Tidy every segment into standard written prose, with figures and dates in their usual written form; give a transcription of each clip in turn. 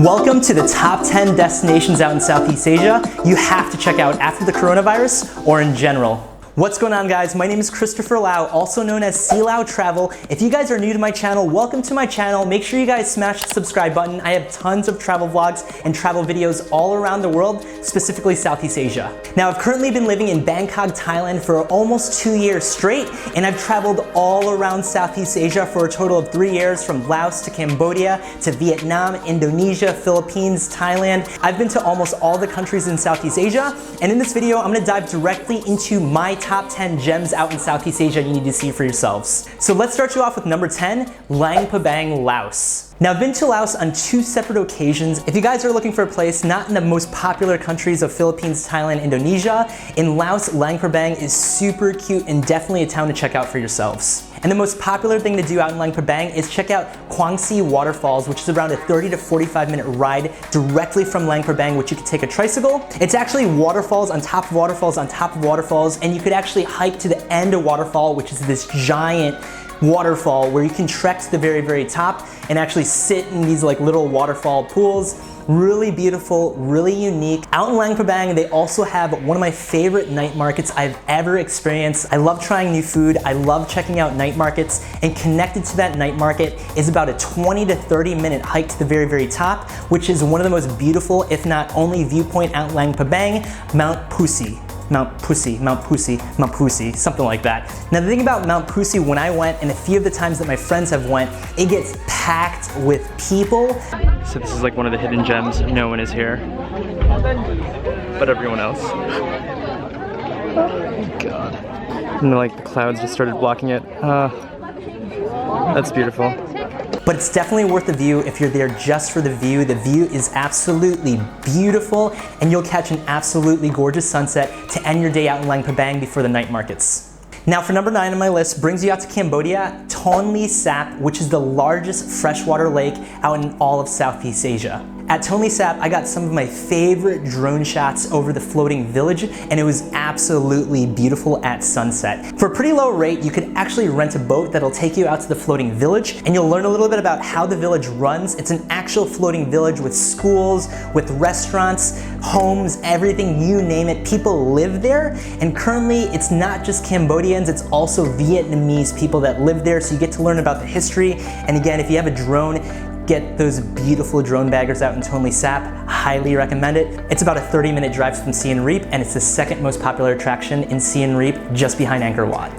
Welcome to the top 10 destinations out in Southeast Asia you have to check out after the coronavirus or in general. What's going on, guys? My name is Christopher Lau, also known as C Lau Travel. If you guys are new to my channel, welcome to my channel. Make sure you guys smash the subscribe button. I have tons of travel vlogs and travel videos all around the world, specifically Southeast Asia. Now, I've currently been living in Bangkok, Thailand for almost 2 years straight, and I've traveled all around Southeast Asia for a total of 3 years, from Laos to Cambodia to Vietnam, Indonesia, Philippines, Thailand. I've been to almost all the countries in Southeast Asia, and in this video, I'm gonna dive directly into my top 10 gems out in Southeast Asia you need to see for yourselves. So let's start you off with number 10, Luang Prabang, Laos. Now, I've been to Laos on 2 separate occasions. If you guys are looking for a place not in the most popular countries of Philippines, Thailand, Indonesia, in Laos, Luang Prabang is super cute and definitely a town to check out for yourselves. And the most popular thing to do out in Luang Prabang is check out Quang Si Waterfalls, which is around a 30 to 45 minute ride directly from Luang Prabang, which you can take a tricycle. It's actually waterfalls on top of waterfalls on top of waterfalls, and you could actually hike to the end of waterfall, which is this giant waterfall where you can trek to the very, very top and actually sit in these like little waterfall pools. Really beautiful, really unique. Out in Luang Prabang, they also have one of my favorite night markets I've ever experienced. I love trying new food. I love checking out night markets, and connected to that night market is about a 20 to 30 minute hike to the very, very top, which is one of the most beautiful, if not only, viewpoint out in Luang Prabang, Mount Pusi, something like that. Now, the thing about Mount Pusi, when I went, and a few of the times that my friends have went, it gets packed with people. So this is like one of the hidden gems. No one is here, but everyone else. Oh God. And like the clouds just started blocking it. That's beautiful. But it's definitely worth the view if you're there just for the view. The view is absolutely beautiful, and you'll catch an absolutely gorgeous sunset to end your day out in Luang Prabang before the night markets. Now, for number 9 on my list, brings you out to Cambodia, Tonele Sap, which is the largest freshwater lake out in all of Southeast Asia. At Tonele Sap, I got some of my favorite drone shots over the floating village, and it was absolutely beautiful at sunset. For a pretty low rate, you could actually rent a boat that'll take you out to the floating village, and you'll learn a little bit about how the village runs. It's an actual floating village with schools, with restaurants, homes, everything, you name it. People live there, and currently it's not just Cambodians, it's also Vietnamese people that live there, so you get to learn about the history. And again, if you have a drone, get those beautiful drone baggers out in Tonele Sap. Highly recommend it. It's about a 30-minute drive from Siem Reap, and it's the second most popular attraction in Siem Reap, just behind Angkor Wat.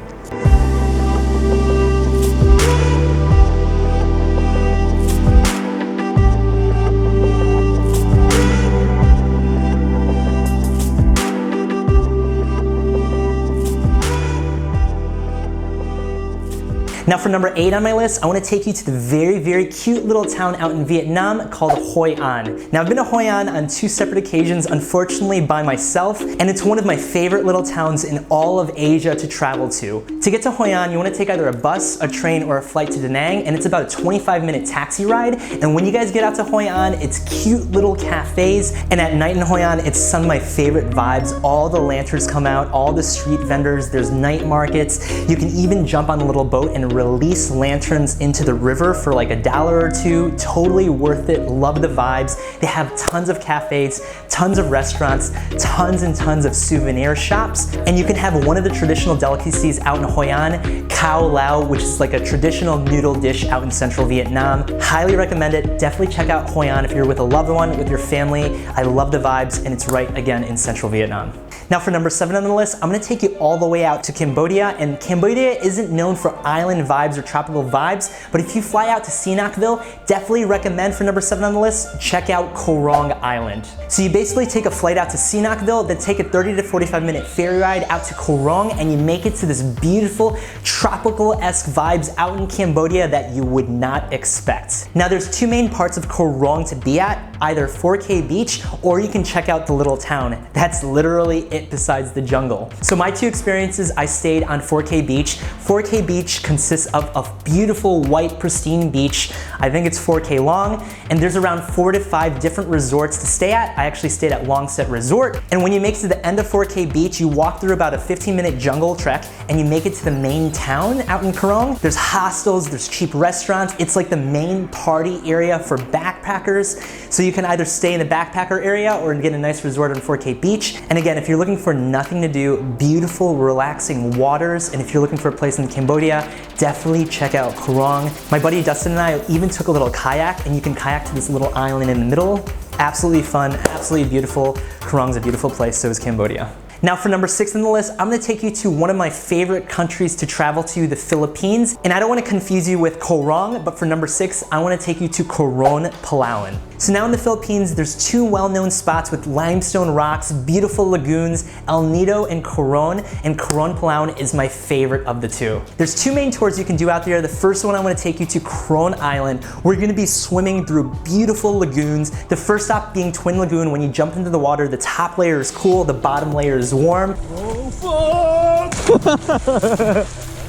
Now, for number 8 on my list, I want to take you to the very, very cute little town out in Vietnam called Hoi An. Now, I've been to Hoi An on 2 separate occasions, unfortunately by myself, and it's one of my favorite little towns in all of Asia to travel to. To get to Hoi An, you want to take either a bus, a train, or a flight to Da Nang, and it's about a 25-minute taxi ride. And when you guys get out to Hoi An, it's cute little cafes, and at night in Hoi An, it's some of my favorite vibes. All the lanterns come out, all the street vendors, there's night markets. You can even jump on a little boat and release lanterns into the river for like $1 or $2. Totally worth it. Love the vibes. They have tons of cafes, tons of restaurants, tons and tons of souvenir shops, and you can have one of the traditional delicacies out in Hoi An, Khao Lao, which is like a traditional noodle dish out in central Vietnam. Highly recommend it. Definitely check out Hoi An if you're with a loved one, with your family. I love the vibes, and it's right again in central Vietnam. Now, for number 7 on the list, I'm gonna take you all the way out to Cambodia, and Cambodia isn't known for island vibes or tropical vibes, but if you fly out to Sinakville, definitely recommend, for number 7 on the list, check out Koh Rong Island. So you basically take a flight out to Sinakville, then take a 30 to 45 minute ferry ride out to Koh Rong, and you make it to this beautiful tropical-esque vibes out in Cambodia that you would not expect. Now, there's 2 main parts of Koh Rong to be at, either 4K Beach, or you can check out the little town. That's literally it besides the jungle. So my 2 experiences, I stayed on 4K Beach. 4K Beach consists of a beautiful white pristine beach. I think it's 4K long, and there's around 4 to 5 different resorts to stay at. I actually stayed at Longset Resort, and when you make it to the end of 4K Beach, you walk through about a 15-minute jungle trek, and you make it to the main town out in Coron. There's hostels, there's cheap restaurants. It's like the main party area for backpackers. So you you can either stay in the backpacker area or get a nice resort on 4K beach. And again, if you're looking for nothing to do, beautiful, relaxing waters, and if you're looking for a place in Cambodia, definitely check out Koh Rong. My buddy Dustin and I even took a little kayak, and you can kayak to this little island in the middle. Absolutely fun, absolutely beautiful. Koh Rong's a beautiful place, so is Cambodia. Now for number 6 on the list, I'm gonna take you to one of my favorite countries to travel to, the Philippines. And I don't wanna confuse you with Koh Rong, but for number 6, I wanna take you to Coron, Palawan. So now in the Philippines, there's 2 well-known spots with limestone rocks, beautiful lagoons, El Nido and Coron Palawan is my favorite of the 2. There's 2 main tours you can do out there. The first one, I wanna take you to Coron Island, where you're gonna be swimming through beautiful lagoons. The first stop being Twin Lagoon. When you jump into the water, the top layer is cool, the bottom layer is warm. Oh, fuck!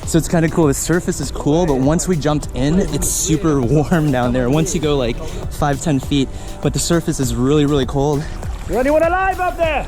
So it's kind of cool. The surface is cool, but once we jumped in, it's super warm down there. Once you go like 5-10 feet, but the surface is really, really cold. Is anyone alive up there?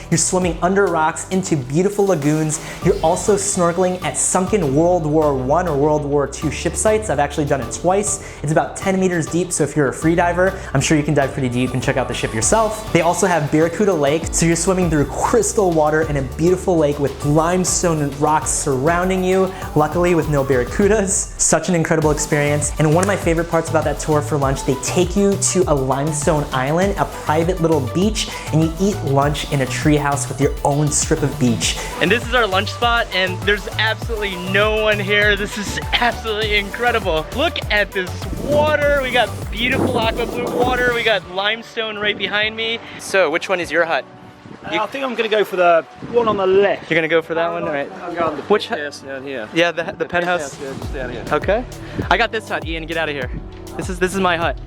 You're swimming under rocks into beautiful lagoons. You're also snorkeling at sunken World War I or World War II ship sites. I've actually done it twice. It's about 10 meters deep, so if you're a free diver, I'm sure you can dive pretty deep and check out the ship yourself. They also have Barracuda Lake, so you're swimming through crystal water in a beautiful lake with limestone rocks surrounding you, luckily with no barracudas. Such an incredible experience. And one of my favorite parts about that tour for lunch, they take you to a limestone island, a private little beach, and you eat lunch in a treehouse with your own strip of beach. And this is our lunch spot, and there's absolutely no one here. This is absolutely incredible. Look at this water. We got beautiful aqua blue water. We got limestone right behind me. So which one is your hut? I think I'm going to go for the one on the left. You're going to go for that one? All right. I'm going the Which hut? down here. Yeah, the penthouse? Yeah, just down here. Okay. I got this hut, Ian. Get out of here. This is my hut.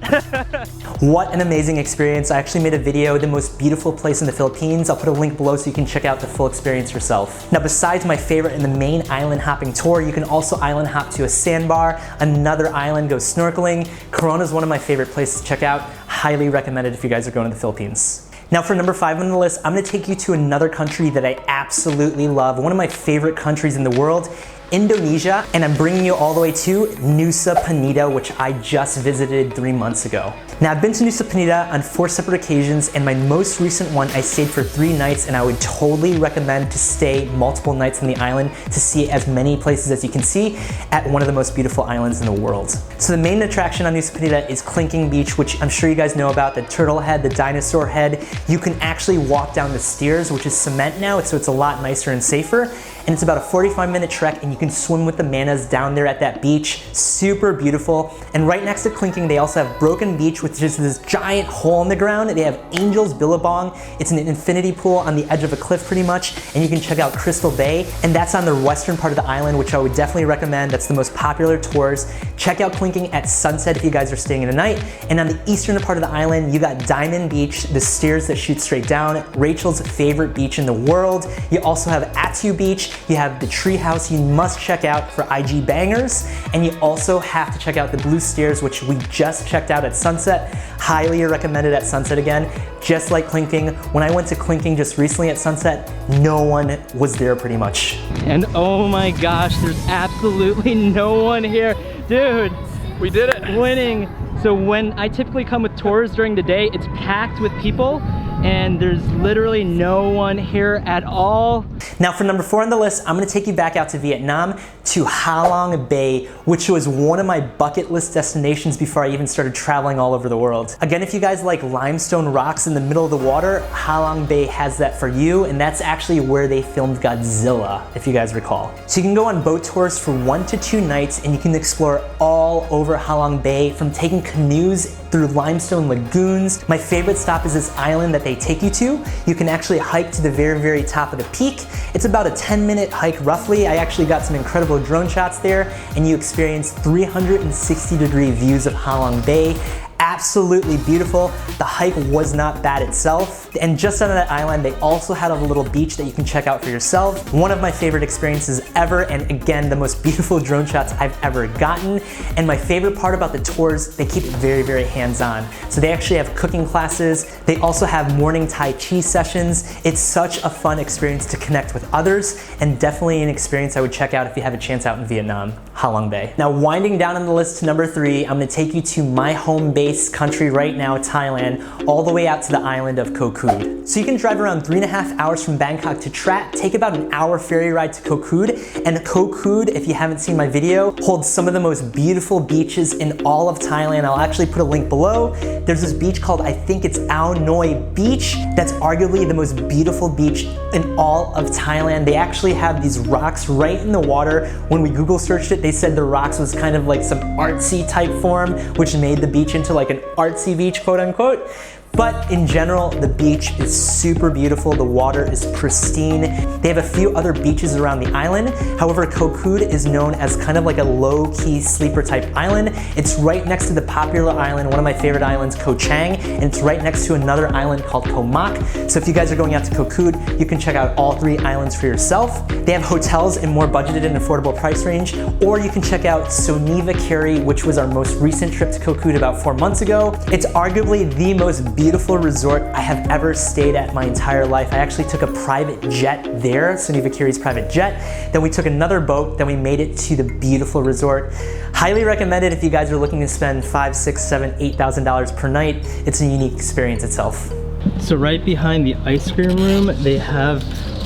What an amazing experience. I actually made a video, the most beautiful place in the Philippines. I'll put a link below so you can check out the full experience yourself. Now, besides my favorite in the main island hopping tour, you can also island hop to a sandbar, another island, go snorkeling. Coron is one of my favorite places to check out. Highly recommended if you guys are going to the Philippines. Now for number 5 on the list, I'm gonna take you to another country that I absolutely love, one of my favorite countries in the world, Indonesia, and I'm bringing you all the way to Nusa Penida, which I just visited 3 months ago. Now I've been to Nusa Penida on 4 separate occasions, and my most recent one I stayed for 3 nights, and I would totally recommend to stay multiple nights on the island to see as many places as you can see at one of the most beautiful islands in the world. So the main attraction on Nusa Penida is Clinking Beach, which I'm sure you guys know about, the turtle head, the dinosaur head. You can actually walk down the stairs, which is cement now, so it's a lot nicer and safer. And it's about a 45-minute trek, and you can swim with the manas down there at that beach. Super beautiful. And right next to Clinking, they also have Broken Beach, which is this giant hole in the ground. They have Angel's Billabong. It's an infinity pool on the edge of a cliff pretty much, and you can check out Crystal Bay. And that's on the western part of the island, which I would definitely recommend. That's the most popular tours. Check out Clinking at sunset if you guys are staying in the night. And on the eastern part of the island, you got Diamond Beach, the stairs that shoot straight down, Rachel's favorite beach in the world. You also have Attu Beach. You have the treehouse you must check out for IG bangers, and you also have to check out the Blue Stairs, which we just checked out at sunset. Highly recommended at sunset again. Just like Clinking, when I went to Clinking just recently at sunset, no one was there pretty much. And oh my gosh, there's absolutely no one here. Dude, we did it. Winning. So when I typically come with tours during the day, it's packed with people, and there's literally no one here at all. Now for number 4 on the list, I'm gonna take you back out to Vietnam, to Halong Bay, which was one of my bucket list destinations before I even started traveling all over the world. Again, if you guys like limestone rocks in the middle of the water, Halong Bay has that for you, and that's actually where they filmed Godzilla, if you guys recall. So you can go on boat tours for 1 to 2 nights, and you can explore all over Halong Bay, from taking canoes through limestone lagoons. My favorite stop is this island that they take you to. You can actually hike to the very, very top of the peak. It's about a 10-minute hike roughly. I actually got some incredible drone shots there, and you experience 360-degree views of Halong Bay. Absolutely beautiful. The hike was not bad itself. And just on that island, they also had a little beach that you can check out for yourself. One of my favorite experiences ever, and again, the most beautiful drone shots I've ever gotten. And my favorite part about the tours, they keep it very, very hands-on. So they actually have cooking classes. They also have morning Tai Chi sessions. It's such a fun experience to connect with others, and definitely an experience I would check out if you have a chance out in Vietnam, Halong Bay. Now, winding down on the list to number 3, I'm gonna take you to my home base country right now, Thailand, all the way out to the island of Koh Kood. So you can drive around 3.5 hours from Bangkok to Trat, take about an hour ferry ride to Koh Kood, and Koh Kood, if you haven't seen my video, holds some of the most beautiful beaches in all of Thailand. I'll actually put a link below. There's this beach called, I think it's Ao Noi Beach, that's arguably the most beautiful beach in all of Thailand. They actually have these rocks right in the water. When we Google searched it, they said the rocks was kind of like some artsy type form, which made the beach into like an artsy beach, quote unquote. But in general, the beach is super beautiful. The water is pristine. They have a few other beaches around the island. However, Koh Kood is known as kind of like a low-key sleeper type island. It's right next to the popular island, one of my favorite islands, Koh Chang, and it's right next to another island called Koh Mak. So if you guys are going out to Koh Kood, you can check out all 3 islands for yourself. They have hotels in more budgeted and affordable price range, or you can check out Soniva Kerry, which was our most recent trip to Koh Kood about 4 months ago. It's arguably the most beautiful resort I have ever stayed at my entire life. I actually took a private jet there, Soniva Kerry's private jet. Then we took another boat, then we made it to the beautiful resort. Highly recommended if you guys are looking to spend $5,000, $6,000, $7,000, $8,000 per night. It's a unique experience itself. So right behind the ice cream room, they have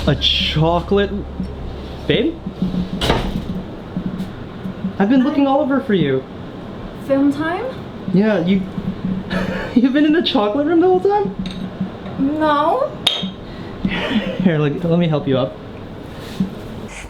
a chocolate... Babe? I've been looking all over for you. Film time? Yeah, you've been in the chocolate room the whole time? No. Here, let me help you up.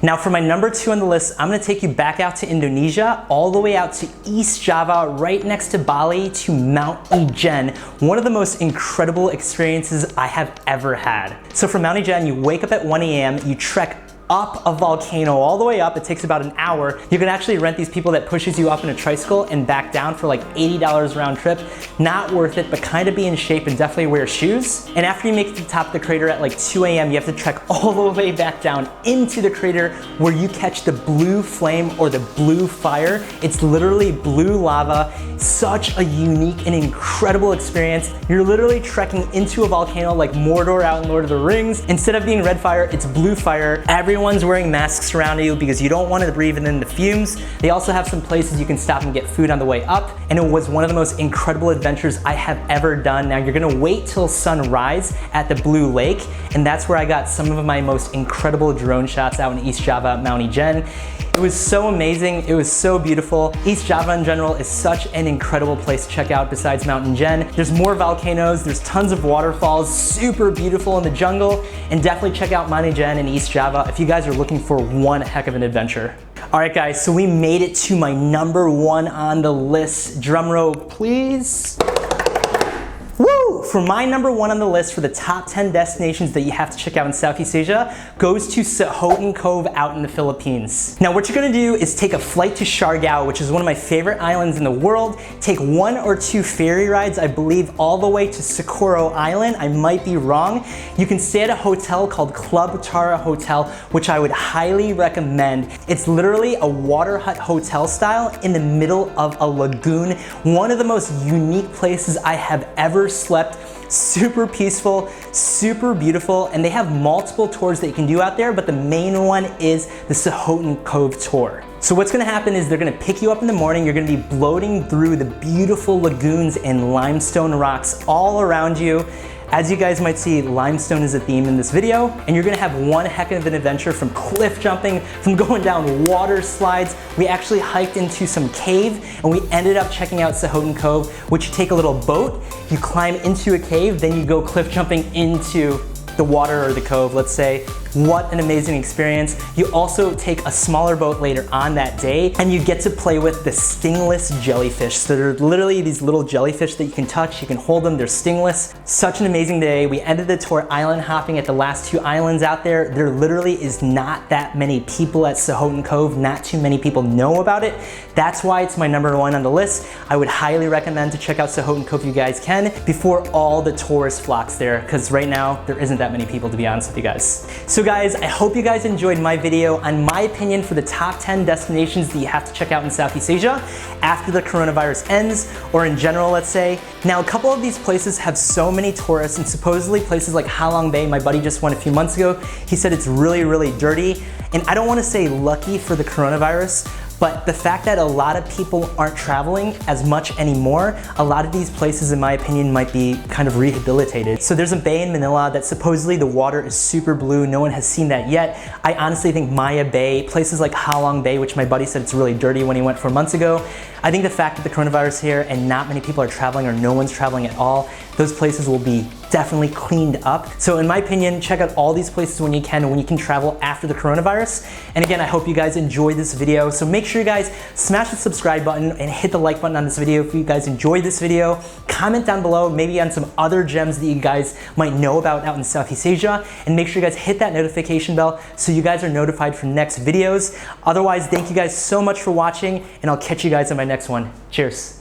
Now for my number 2 on the list, I'm gonna take you back out to Indonesia, all the way out to East Java, right next to Bali, to Mount Ijen. One of the most incredible experiences I have ever had. So from Mount Ijen, you wake up at 1 a.m., you trek up a volcano all the way up. It takes about an hour. You can actually rent these people that pushes you up in a tricycle and back down for like $80 round trip. Not worth it, but kind of be in shape and definitely wear shoes. And after you make it to the top of the crater at like 2 a.m., you have to trek all the way back down into the crater where you catch the blue flame or the blue fire. It's literally blue lava. Such a unique and incredible experience. You're literally trekking into a volcano like Mordor out in Lord of the Rings. Instead of being red fire, it's blue fire. Everyone's wearing masks around you because you don't want to breathe in the fumes. They also have some places you can stop and get food on the way up, and it was one of the most incredible adventures I have ever done. Now you're gonna wait till sunrise at the Blue Lake, and that's where I got some of my most incredible drone shots out in East Java, Mount Ijen. It was so amazing, it was so beautiful. East Java in general is such an incredible place to check out besides Mount Ijen. There's more volcanoes, there's tons of waterfalls, super beautiful in the jungle, and definitely check out Mount Ijen in East Java if you guys are looking for one heck of an adventure. All right guys, so we made it to my number 1 on the list. Drum roll, please. Woo! For my number 1 on the list for the top 10 destinations that you have to check out in Southeast Asia goes to Sohoton Cove out in the Philippines. Now what you're gonna do is take a flight to Siargao, which is one of my favorite islands in the world, take 1 or 2 ferry rides, I believe all the way to Socorro Island, I might be wrong. You can stay at a hotel called Club Tara Hotel, which I would highly recommend. It's literally a water hut hotel style in the middle of a lagoon. One of the most unique places I have ever slept. Super peaceful, super beautiful, and they have multiple tours that you can do out there, but the main one is the Sohoton Cove tour. So what's gonna happen is they're gonna pick you up in the morning, you're gonna be floating through the beautiful lagoons and limestone rocks all around you. As you guys might see, limestone is a theme in this video, and you're gonna have one heck of an adventure from cliff jumping, from going down water slides. We actually hiked into some cave, and we ended up checking out Sohoton Cove, which you take a little boat, you climb into a cave, then you go cliff jumping into the water or the cove, let's say. What an amazing experience. You also take a smaller boat later on that day and you get to play with the stingless jellyfish. So they're literally these little jellyfish that you can touch, you can hold them, they're stingless. Such an amazing day. We ended the tour island hopping at the last 2 islands out there. There literally is not that many people at Sohoton Cove, not too many people know about it. That's why it's my #1 on the list. I would highly recommend to check out Sohoton Cove if you guys can before all the tourist flocks there, because right now there isn't that many people, to be honest with you guys. So guys, I hope you guys enjoyed my video on my opinion for the top 10 destinations that you have to check out in Southeast Asia after the coronavirus ends, or in general, let's say. Now, a couple of these places have so many tourists, and supposedly places like Halong Bay, my buddy just went a few months ago, he said it's really, really dirty. And I don't want to say lucky for the coronavirus, but the fact that a lot of people aren't traveling as much anymore, a lot of these places, in my opinion, might be kind of rehabilitated. So there's a bay in Manila that supposedly the water is super blue. No one has seen that yet. I honestly think Maya Bay, places like Halong Bay, which my buddy said it's really dirty when he went 4 months ago. I think the fact that the coronavirus is here and not many people are traveling or no one's traveling at all, those places will be definitely cleaned up. So in my opinion, check out all these places when you can travel after the coronavirus. And again, I hope you guys enjoyed this video. So make sure you guys smash the subscribe button and hit the like button on this video if you guys enjoyed this video. Comment down below maybe on some other gems that you guys might know about out in Southeast Asia. And make sure you guys hit that notification bell so you guys are notified for next videos. Otherwise, thank you guys so much for watching, and I'll catch you guys in my next one. Cheers.